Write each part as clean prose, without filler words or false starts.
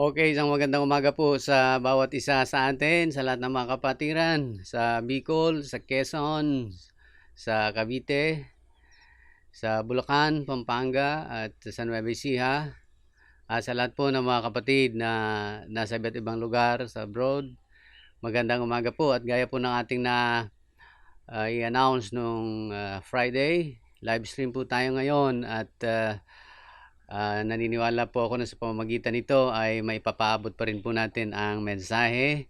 Okay, isang magandang umaga po sa bawat isa sa atin, sa lahat ng mga kapatiran, sa Bicol, sa Quezon, sa Cavite, sa Bulacan, Pampanga, at sa Nueva Ecija. Sa lahat po ng mga kapatid na nasa iba't ibang lugar sa abroad. Magandang umaga po at gaya po ng ating i-announce nung Friday, live stream po tayo ngayon at naniniwala po ako na sa pamamagitan nito ay maipapaabot pa rin po natin ang mensahe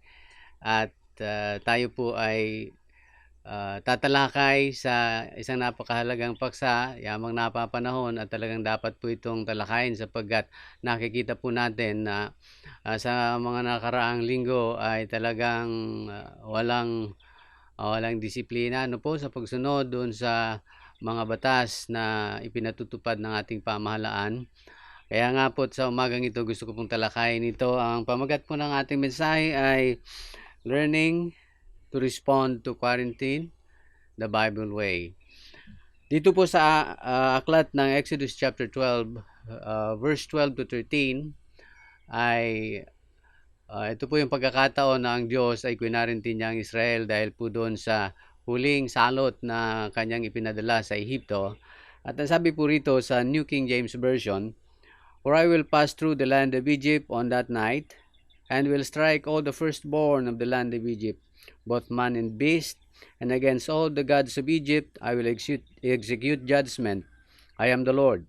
at tayo po ay tatalakay sa isang napakahalagang paksa, yamang napapanahon at talagang dapat po itong talakayin sapagkat nakikita po natin na sa mga nakaraang linggo ay talagang walang disiplina po sa pagsunod doon sa mga batas na ipinatutupad ng ating pamahalaan. Kaya nga po sa umagang ito gusto ko pong talakayin ito. Ang pamagat po ng ating mensahe ay Learning to Respond to Quarantine the Bible Way. Dito po sa aklat ng Exodus chapter 12, verse 12 to 13 ay ito po yung pagkakataon na ang Diyos ay kwinarantin niya ang Israel dahil po doon sa huling salot na kanyang ipinadala sa Ehipto. At ang sabi po rito sa New King James Version, "For I will pass through the land of Egypt on that night, and will strike all the firstborn of the land of Egypt, both man and beast, and against all the gods of Egypt I will execute judgment. I am the Lord.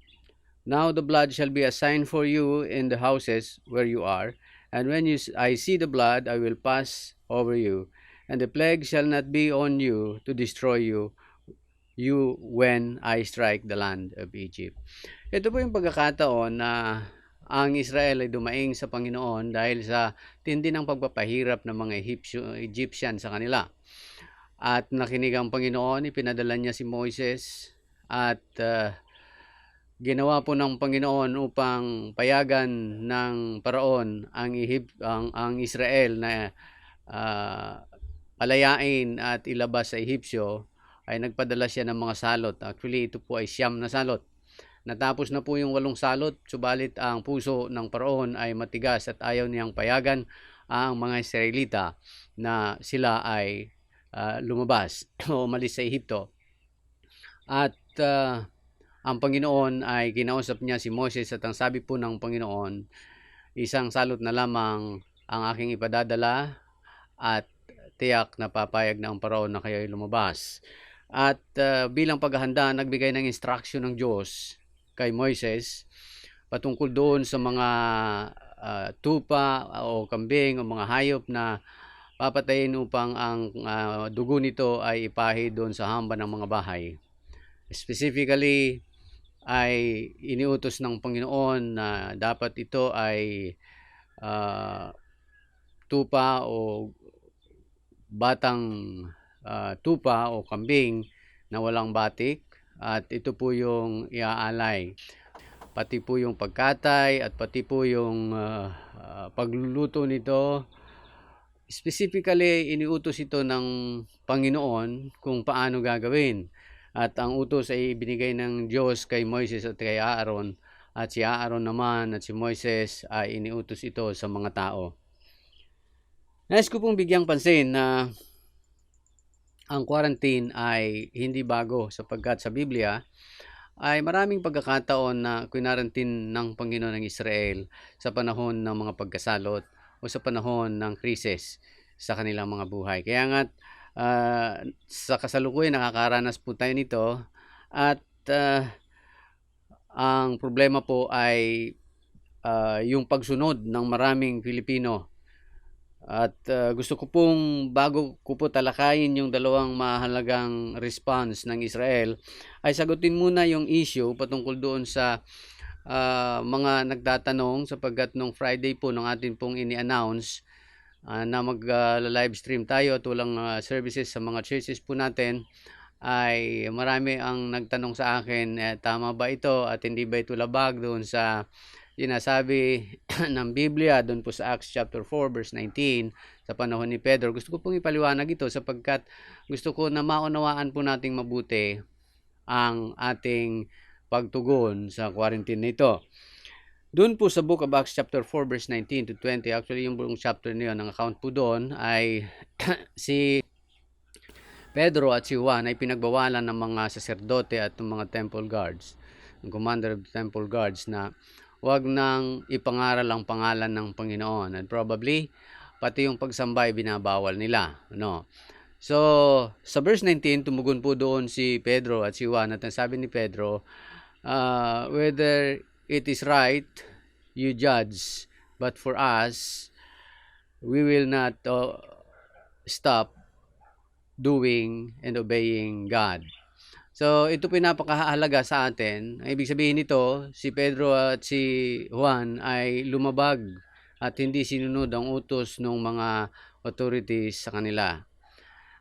Now the blood shall be a sign for you in the houses where you are, and when I see the blood, I will pass over you, and the plague shall not be on you to destroy you when I strike the land of Egypt." Ito po yung pagkakataon na ang Israel ay dumaing sa Panginoon dahil sa tindi ng pagpapahirap ng mga Egyptian sa kanila. At nakinig ang Panginoon, ipinadala niya si Moises at ginawa po ng Panginoon upang payagan ng Paraon ang Israel na palayain at ilabas sa Ehipsyo. Ay nagpadala siya ng mga salot. Actually, ito po ay 9 na salot. Natapos na po yung 8 salot, subalit ang puso ng Paraon ay matigas at ayaw niyang payagan ang mga Israelita na sila ay lumabas o umalis sa Ehipto. At ang Panginoon ay kinausap niya si Moses at ang sabi po ng Panginoon, "Isang salot na lamang ang aking ipadadala at tiyak na papayag na ang Paraon na kayo ay lumabas." At bilang paghahanda, nagbigay ng instruction ng Diyos kay Moises patungkol doon sa mga tupa o kambing o mga hayop na papatayin upang ang dugo nito ay ipahi doon sa hamba ng mga bahay. Specifically, ay iniutos ng Panginoon na dapat ito ay tupa o batang tupa o kambing na walang batik, at ito po yung iaalay. Pati po yung pagkatay at pati po yung pagluluto nito. Specifically, iniutos ito ng Panginoon kung paano gagawin. At ang utos ay ibinigay ng Diyos kay Moises at kay Aaron. At si Aaron naman at si Moises ay iniutos ito sa mga tao. Nais ko pong bigyang pansin na ang quarantine ay hindi bago sapagkat sa Biblia ay maraming pagkakataon na kwinarantin ng Panginoon ng Israel sa panahon ng mga pagkasalot o sa panahon ng krisis sa kanilang mga buhay. Kaya nga sa kasalukuyan nakakaranas po tayo nito at ang problema po ay yung pagsunod ng maraming Pilipino. At gusto ko pong bago ko po talakayin yung dalawang mahalagang response ng Israel ay sagutin muna yung issue patungkol doon sa mga nagtatanong sapagkat nung Friday po nung atin pong ini-announce na mag-live stream tayo at walang services sa mga churches po natin, ay marami ang nagtanong sa akin, tama ba ito at hindi ba ito labag doon sa sinasabi ng Biblia doon po sa Acts chapter 4 verse 19 sa panahon ni Pedro. Gusto ko pong ipaliwanag ito sapagkat gusto ko na maunawaan po nating mabuti ang ating pagtugon sa quarantine nito. Doon po sa Book of Acts chapter 4 verse 19 to 20, actually yung buong chapter na yun, ang account po doon ay si Pedro at si Juan ay pinagbawalan ng mga saserdote at ng mga temple guards, ng commander of the temple guards, na huwag nang ipangaral ang pangalan ng Panginoon, and probably pati yung pagsamba ay binabawal nila, no? So sa verse 19, tumugon po doon si Pedro at si Juan at ang sabi ni Pedro, whether it is right, you judge, but for us, we will not stop doing and obeying God. So ito po napakahalaga sa atin. Ibig sabihin nito, si Pedro at si Juan ay lumabag at hindi sinunod ang utos ng mga authorities sa kanila.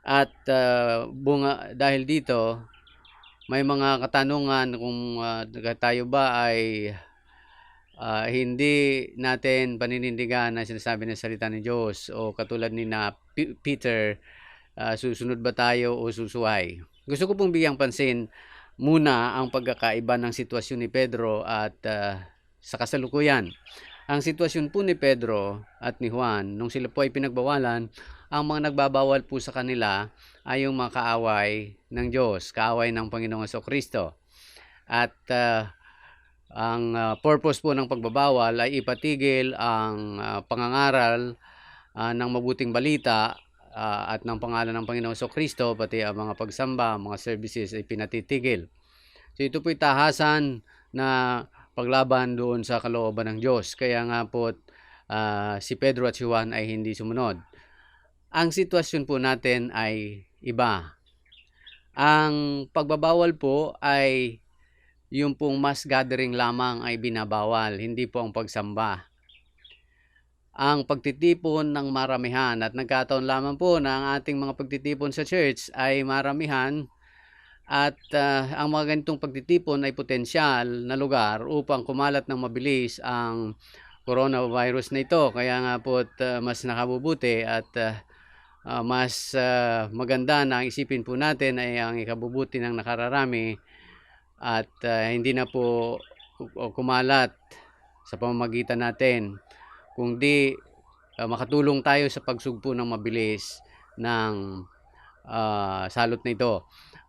At dahil dito, may mga katanungan kung tayo ba ay hindi natin paninindigan na sinasabi ng salita ng Diyos, o katulad ni na Peter, susunod ba tayo o susuway? Gusto ko pong bigyang pansin muna ang pagkakaiba ng sitwasyon ni Pedro at sa kasalukuyan. Ang sitwasyon po ni Pedro at ni Juan, nung sila po ay pinagbawalan, ang mga nagbabawal po sa kanila ay yung mga kaaway ng Diyos, kaaway ng Panginoong Jesucristo. At ang purpose po ng pagbabawal ay ipatigil ang pangangaral ng mabuting balita at ng pangalan ng Panginoong Jesucristo, pati ang mga pagsamba, mga services ay pinatitigil. So ito po'y tahasan na paglaban doon sa kalooban ng Diyos. Kaya nga po si Pedro at si Juan ay hindi sumunod. Ang sitwasyon po natin ay iba. Ang pagbabawal po ay yung pong mass gathering lamang ay binabawal, hindi po ang pagsamba. Ang pagtitipon ng maramihan, at nagkataon lamang po na ang ating mga pagtitipon sa church ay maramihan, at ang mga ganitong pagtitipon ay potensyal na lugar upang kumalat ng mabilis ang coronavirus na ito. Kaya nga po mas nakabubuti at mas maganda na ang isipin po natin ay ang ikabubuti ng nakararami at hindi na po kumalat sa pamamagitan natin, kundi makatulong tayo sa pagsugpo ng mabilis ng salot na ito.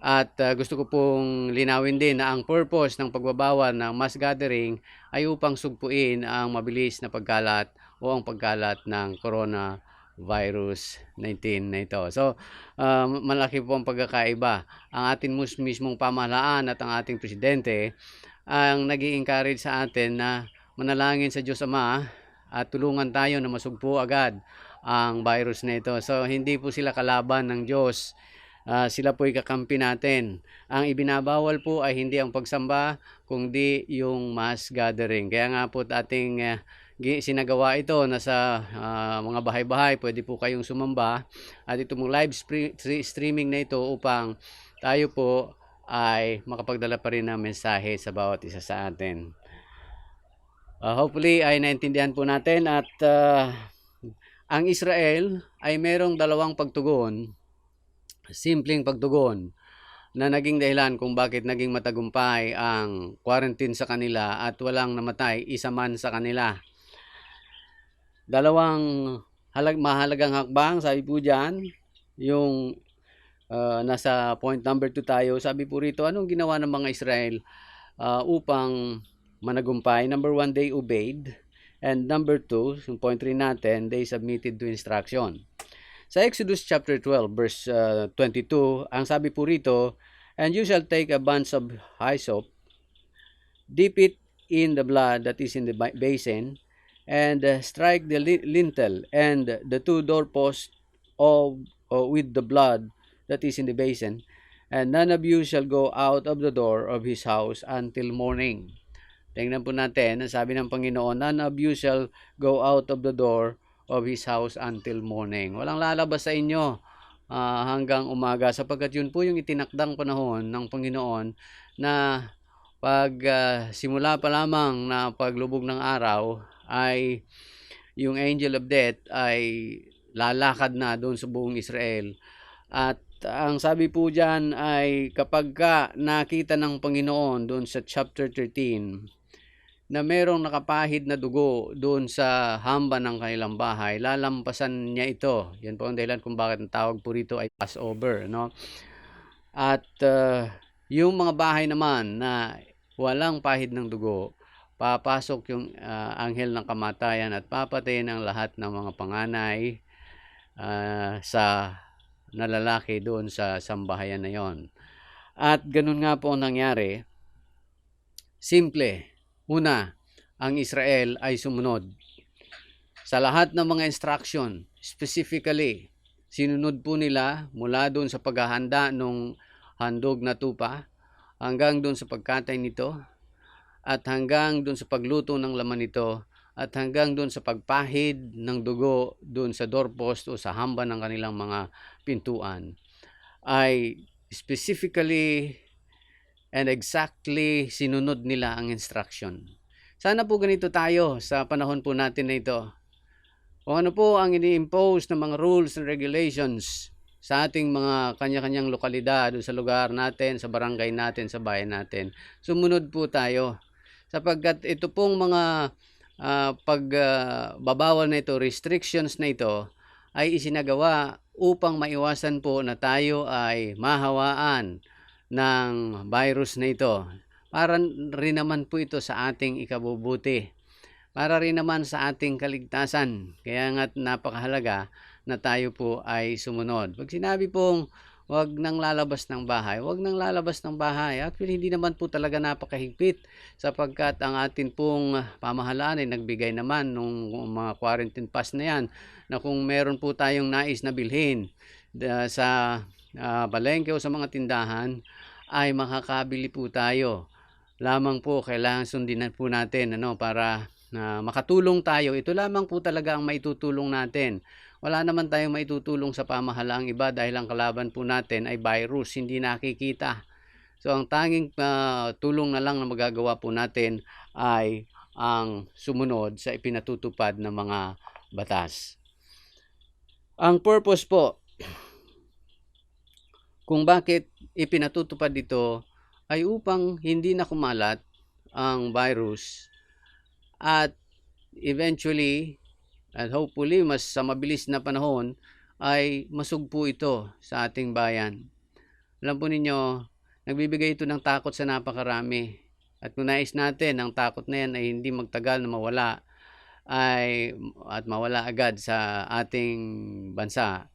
At gusto ko pong linawin din na ang purpose ng pagbabawal ng mass gathering ay upang sugpuin ang mabilis na pagkalat o ang pagkalat ng coronavirus 19 na ito. So malaki po ang pagkakaiba. Ang ating mismong pamahalaan at ang ating presidente ang nag-i-encourage sa atin na manalangin sa Diyos Ama at tulungan tayo na masugpo agad ang virus na ito. So hindi po sila kalaban ng Diyos. Sila po kakampi natin. Ang ibinabawal po ay hindi ang pagsamba, kundi yung mass gathering. Kaya nga po ating sinagawa ito na sa mga bahay-bahay, pwede po kayong sumamba. At itong live streaming na ito upang tayo po ay makapagdala pa rin ng mensahe sa bawat isa sa atin. Hopefully ay naintindihan po natin, at ang Israel ay merong dalawang pagtugon, simpleng pagtugon, na naging dahilan kung bakit naging matagumpay ang quarantine sa kanila at walang namatay isa man sa kanila. Dalawang mahalagang hakbang, sabi po dyan, yung nasa point number 2 tayo. Sabi po rito, anong ginawa ng mga Israel upang managumpay? Number 1, they obeyed. And number 2, yung point 3 natin, they submitted to instruction. Sa Exodus chapter 12 verse 22, ang sabi po rito, and you shall take a bunch of hyssop, dip it in the blood that is in the basin, and strike the lintel and the two doorposts with the blood that is in the basin, and none of you shall go out of the door of his house until morning. Tingnan po natin, ang sabi ng Panginoon, none of you shall go out of the door of his house until morning. Walang lalabas sa inyo hanggang umaga, sapagkat yun po yung itinakdang panahon ng Panginoon na pag simula pa lamang na paglubog ng araw ay yung angel of death ay lalakad na doon sa buong Israel. At ang sabi po dyan ay kapag nakita ng Panginoon doon sa chapter 13 na merong nakapahid na dugo doon sa hamban ng kanilang bahay, lalampasan niya ito. Yan po ang dahilan kung bakit ang tawag po rito ay Passover, no? At yung mga bahay naman na walang pahid ng dugo, papasok yung anghel ng kamatayan at papatayin ang lahat ng mga panganay sa na lalaki doon sa sambahayan na yon. At ganun nga po ang nangyari. Simple. Una, ang Israel ay sumunod sa lahat ng mga instruction. Specifically, sinunod po nila mula doon sa paghahanda ng handog na tupa hanggang doon sa pagkatay nito at hanggang doon sa pagluto ng laman nito at hanggang doon sa pagpahid ng dugo doon sa doorpost o sa hamban ng kanilang mga pintuan ay specifically and exactly sinunod nila ang instruction. Sana po ganito tayo sa panahon po natin na ito. Kung ano po ang ini-impose ng mga rules and regulations sa ating mga kanya-kanyang lokalidad, sa lugar natin, sa barangay natin, sa bayan natin, sumunod po tayo. Sapagkat ito pong mga pagbabawal na ito, restrictions na ito, ay isinagawa upang maiwasan po na tayo ay mahawaan ng virus na ito. Para rin naman po ito sa ating ikabubuti. Para rin naman sa ating kaligtasan. Kaya nga napakahalaga na tayo po ay sumunod. Pag sinabi pong wag nang lalabas ng bahay, wag nang lalabas ng bahay. Actually, hindi naman po talaga napakahigpit sapagkat ang atin pong pamahalaan ay nagbigay naman nung mga quarantine pass na yan na kung meron po tayong nais na bilhin sa palengke o sa mga tindahan ay makakabili po tayo. Lamang po kailangan sundin po natin para makatulong tayo. Ito lamang po talaga ang maitutulong natin. Wala naman tayong maitutulong sa pamahalaang iba dahil ang kalaban po natin ay virus, hindi nakikita. So ang tanging tulong na lang na magagawa po natin ay ang sumunod sa ipinatutupad ng mga batas. Ang purpose po kung bakit ipinatutupad ito ay upang hindi na kumalat ang virus at eventually at hopefully mas sa mabilis na panahon ay masugpo ito sa ating bayan. Alam po ninyo, nagbibigay ito ng takot sa napakarami. At kung nais natin ang takot na yan ay hindi magtagal na mawala at mawala agad sa ating bansa,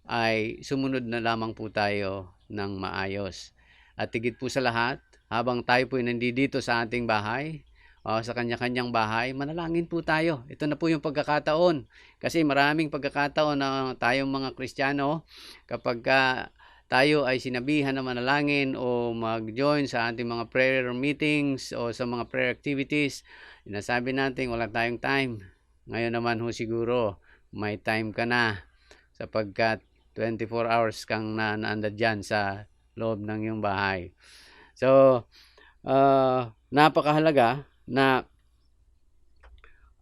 ay sumunod na lamang po tayo ng maayos. At higit po sa lahat, habang tayo po nandito sa ating bahay, sa kanya-kanyang bahay, manalangin po tayo. Ito na po yung pagkakataon. Kasi maraming pagkakataon na tayong mga Kristiyano, kapag tayo ay sinabihan na manalangin o mag-join sa ating mga prayer meetings o sa mga prayer activities, sinasabi natin wala tayong time. Ngayon naman ho siguro, may time ka na sapagkat 24 hours kang naandad dyan sa loob ng iyong bahay. So, napakahalaga na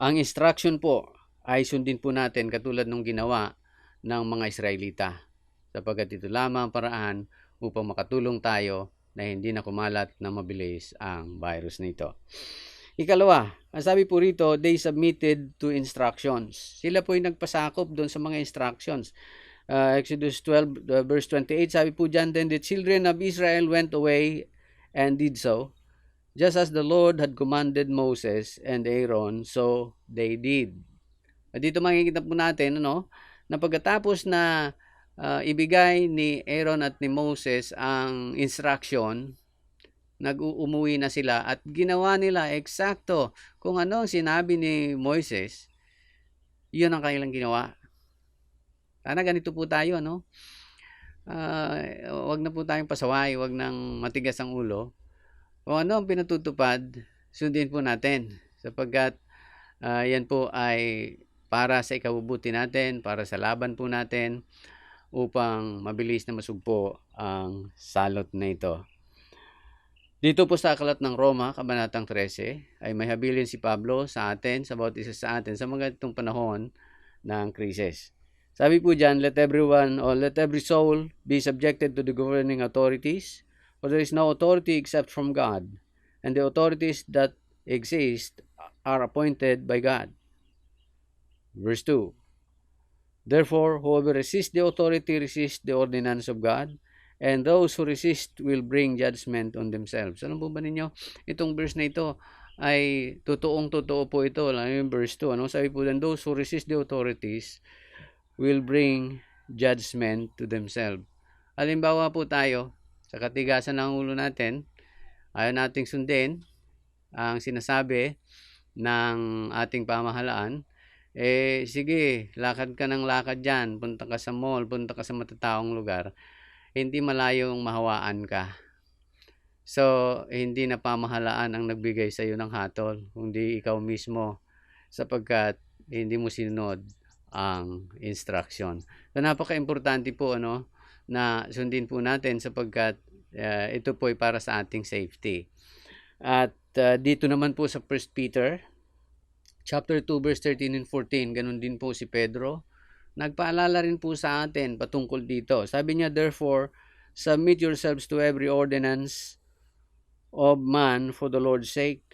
ang instruction po ay sundin po natin katulad ng ginawa ng mga Israelita. Sapagkat ito lamang paraan upang makatulong tayo na hindi na kumalat na mabilis ang virus nito. Ikalawa, ang sabi po rito, they submitted to instructions. Sila po yung nagpasakop doon sa mga instructions. Exodus 12 verse 28, sabi po dyan, then the children of Israel went away and did so, just as the Lord had commanded Moses and Aaron, so they did. At dito makikita po natin na pagkatapos na ibigay ni Aaron at ni Moses ang instruction, nag-umuwi na sila at ginawa nila eksakto kung ano ang sinabi ni Moses, yun ang kanilang ginawa. Sana ganito po tayo, wag na po tayong pasaway, wag nang matigas ang ulo. Kung ano ang pinatutupad, sundin po natin. Sapagkat yan po ay para sa ikabubuti natin, para sa laban po natin, upang mabilis na masugpo ang salot na ito. Dito po sa Aklat ng Roma, Kabanatang 13, ay may habilin si Pablo sa atin, sa bawat isa sa atin, sa mga itong panahon ng krisis. Sabi po dyan, let every soul be subjected to the governing authorities, for there is no authority except from God, and the authorities that exist are appointed by God. Verse 2. Therefore, whoever resists the authority resists the ordinance of God, and those who resist will bring judgment on themselves. Alam po ba ninyo, itong verse na ito ay totoo po ito. Lalo yung verse 2, sabi po din, those who resist the authorities will bring judgment to themselves. Halimbawa po tayo, sa katigasan ng ulo natin, ayaw nating sundin ang sinasabi ng ating pamahalaan, sige, lakad ka ng lakad dyan, punta ka sa mall, punta ka sa matataong lugar, hindi malayong mahawaan ka. So, hindi na pamahalaan ang nagbigay sa iyo ng hatol, kundi ikaw mismo, sapagkat hindi mo sinunod ang instruction. So, napaka-importante po na sundin po natin sapagkat ito po ay para sa ating safety. At dito naman po sa 1 Peter chapter 2 verse 13 and 14, ganun din po si Pedro. Nagpaalala rin po sa atin patungkol dito. Sabi niya, therefore, submit yourselves to every ordinance of man for the Lord's sake,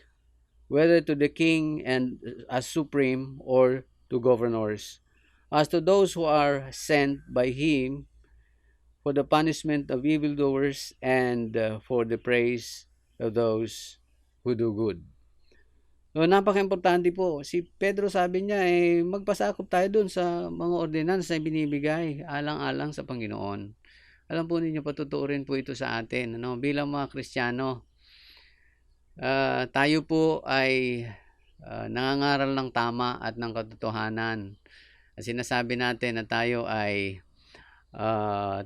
whether to the king and as supreme or to governors, as to those who are sent by him for the punishment of evildoers and for the praise of those who do good. So, napaka-importante po. Si Pedro sabi niya, magpasakop tayo dun sa mga ordinance na binibigay alang-alang sa Panginoon. Alam po ninyo, patutuurin po ito sa atin. Bilang mga Kristiyano, tayo po ay nangangaral ng tama at ng katotohanan. Sinasabi natin na tayo ay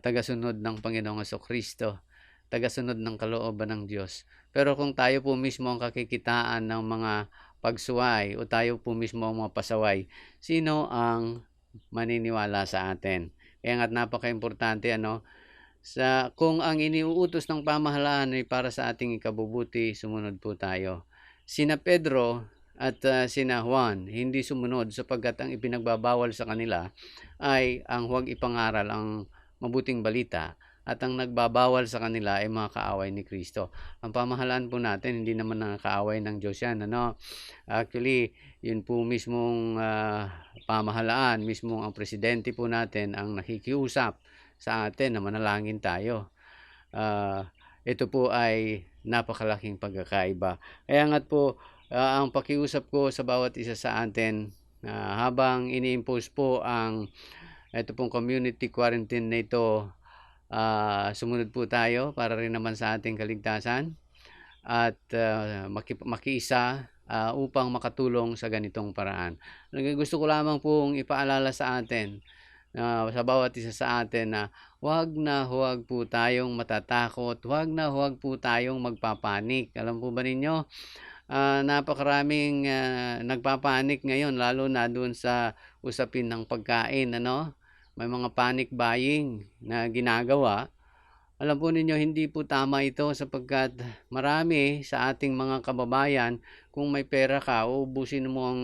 tagasunod ng Panginoong Jesucristo, tagasunod ng kalooban ng Diyos. Pero kung tayo po mismo ang kakikitaan ng mga pagsuway o tayo po mismo ang mga pasaway, sino ang maniniwala sa atin? Kaya nga't napaka-importante kung ang iniuutos ng pamahalaan ay para sa ating ikabubuti, sumunod po tayo. Sina Pedro at sina Juan hindi sumunod sapagkat ang ipinagbabawal sa kanila ay ang huwag ipangaral ang mabuting balita, at ang nagbabawal sa kanila ay mga kaaway ni Kristo. Ang pamahalaan po natin, hindi naman kaaway ng Diyos yan. Actually, yun po mismong pamahalaan, mismong ang presidente po natin ang nakikiusap sa atin na manalangin tayo. Ito po ay napakalaking pagkakaiba. Kaya nga't po, ang pakiusap ko sa bawat isa sa atin, habang ini-impose po ito pong community quarantine na ito, sumunod po tayo para rin naman sa ating kaligtasan at makiisa upang makatulong sa ganitong paraan. Gusto ko lamang pong ipaalala sa atin, sa bawat isa sa atin, na huwag po tayong matatakot, huwag po tayong magpapanik. Alam po ba ninyo, napakaraming nagpapanik ngayon, lalo na doon sa usapin ng pagkain, may mga panic buying na ginagawa. Alam po ninyo, hindi po tama ito sapagkat marami sa ating mga kababayan, kung may pera ka, uubusin mo ang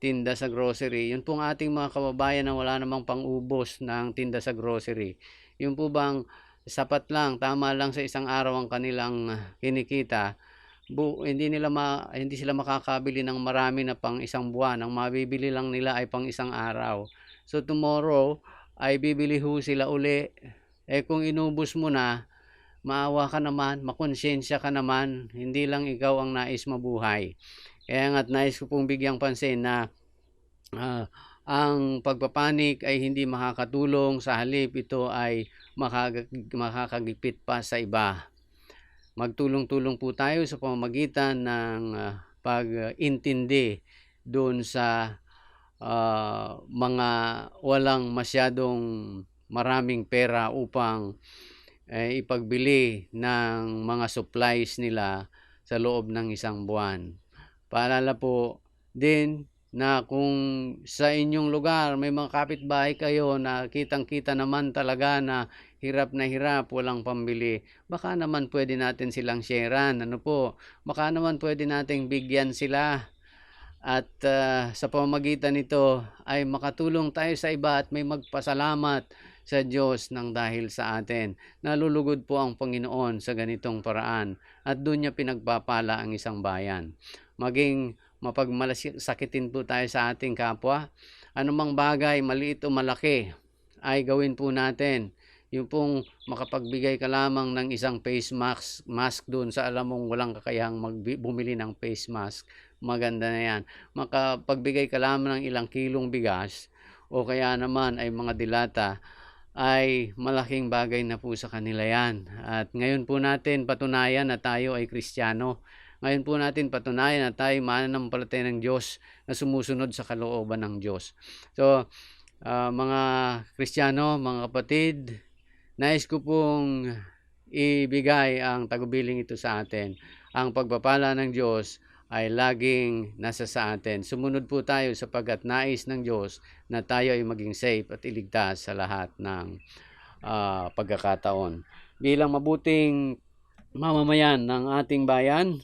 tinda sa grocery. Yun pong ating mga kababayan na wala namang pang-ubos ng tinda sa grocery. Yun po bang sapat lang, tama lang sa isang araw ang kanilang kinikita, hindi sila makakabili ng marami na pang isang buwan. Ang mabibili lang nila ay pang isang araw. So tomorrow ay bibili ho sila uli. Kung inubos mo na, maawa ka naman, makonsensya ka naman, hindi lang ikaw ang nais mabuhay. Kaya nga't nais ko pong bigyang pansin na ang pagpapanik ay hindi makakatulong, sa halip ito ay makakagipit pa sa iba. Magtulong-tulong po tayo sa pamamagitan ng pag-intindi doon sa mga walang masyadong maraming pera upang ipagbili ng mga supplies nila sa loob ng isang buwan. Paalala po din na kung sa inyong lugar may mga kapitbahay kayo na kitang-kita naman talaga na hirap, walang pambili, baka naman pwede natin silang sharean. Baka naman pwede nating bigyan sila. At sa pamamagitan nito ay makatulong tayo sa iba at may magpasalamat sa Diyos ng dahil sa atin. Nalulugod po ang Panginoon sa ganitong paraan at doon niya pinagpapala ang isang bayan. maging mapagmalasakitin po tayo sa ating kapwa. Anumang bagay, maliit o malaki, ay gawin po natin. Yung pong makapagbigay ka lamang ng isang face mask doon sa alam mong walang kakayahang bumili ng face mask, maganda na yan. Makapagbigay ka lamang ng ilang kilong bigas o kaya naman ay mga dilata, ay malaking bagay na po sa kanila yan. At ngayon po natin patunayan na tayo ay Kristiyano. Ngayon po natin patunayan na tayo mananampalataya ng Diyos na sumusunod sa kalooban ng Diyos. So, mga Kristiyano, mga kapatid, nais ko pong ibigay ang tagubiling ito sa atin. Ang pagpapala ng Diyos ay laging nasa sa atin. Sumunod po tayo sapagkat nais ng Diyos na tayo ay maging safe at iligtas sa lahat ng pagkakataon. Bilang mabuting mamamayan ng ating bayan,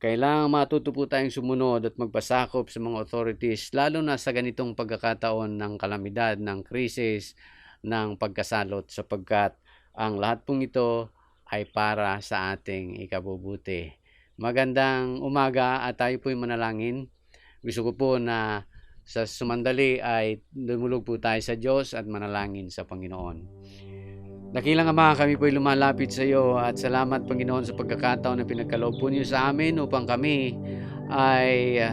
kailangan matuto po tayong sumunod at magpasakop sa mga authorities, lalo na sa ganitong pagkakataon ng kalamidad, ng krisis, ng pagkasalot, sapagkat ang lahat pong ito ay para sa ating ikabubuti. Magandang umaga at tayo po'y manalangin. Gusto ko po na sa sumandali ay lumulog po tayo sa Diyos at manalangin sa Panginoon. Dakilang Ama, kami po'y lumalapit sa iyo at salamat Panginoon sa pagkakataon na pinagkaloob po niyo sa amin upang kami ay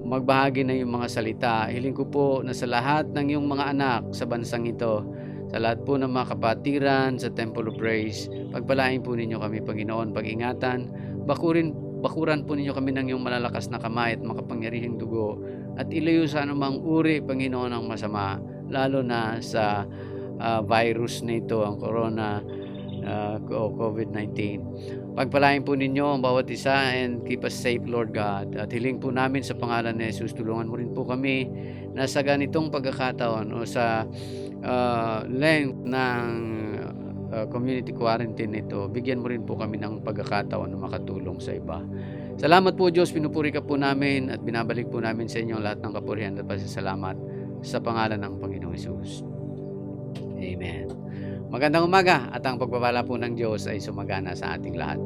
magbahagi ng iyong mga salita. Hiling ko po na sa lahat ng iyong mga anak sa bansang ito, sa lahat po ng mga kapatiran sa Temple of Praise, pagpalain po ninyo kami Panginoon, pag-ingatan, bakuran po ninyo kami ng iyong malalakas na kamay at makapangyarihang dugo at ilayo sa anumang uri Panginoon ang masama, lalo na sa virus na ito, ang corona o COVID-19. Pagpalain po ninyo ang bawat isa and keep us safe, Lord God. At hiling po namin sa pangalan ni Jesus, tulungan mo rin po kami na sa ganitong pagkakataon o sa length ng community quarantine nito, bigyan mo rin po kami ng pagkakataon na makatulong sa iba. Salamat po Diyos, pinupuri ka po namin at binabalik po namin sa inyo lahat ng kapurihan at pasasalamat sa pangalan ng Panginoong Jesus. Amen. Magandang umaga at ang pagpapala po ng Diyos ay sumagana sa ating lahat.